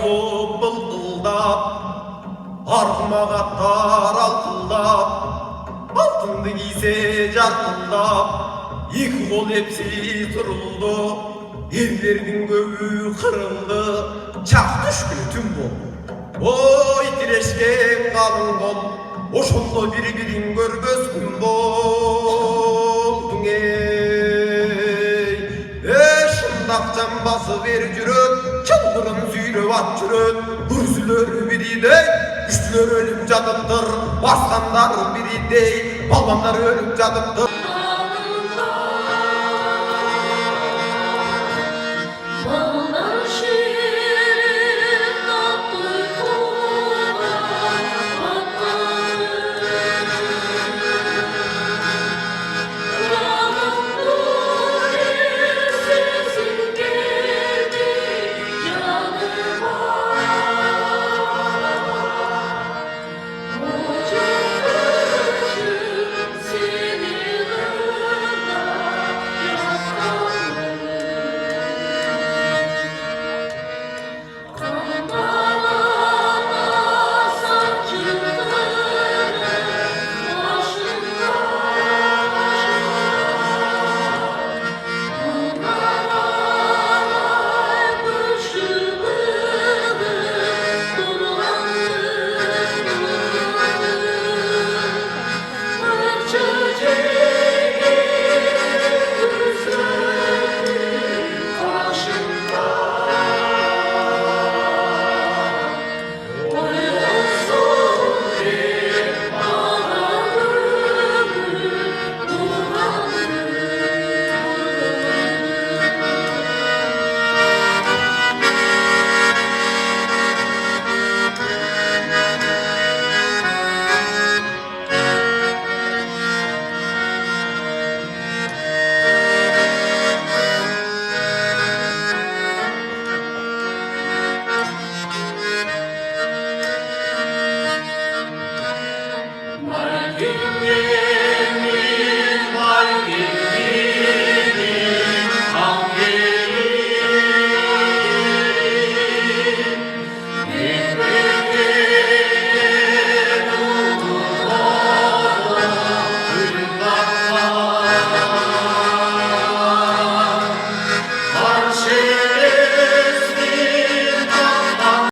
Bılgıldap, argımağa taraltıldap, altındı giyse jartıldap, iki kol hepsi turuldu, evlerinin göğü kırıldı, çak düşkün tüm bol. Oy tireşken kalın kol, oşonda bir-birin görgöz gün boldun ey. Şındak cambası ver jüröt, çıldırın süylöp at jüröt, gürsülör biri dey, güçlüler ölüp jatıptır, baskanlar biri dey, balbanlar ölüp jatıptır.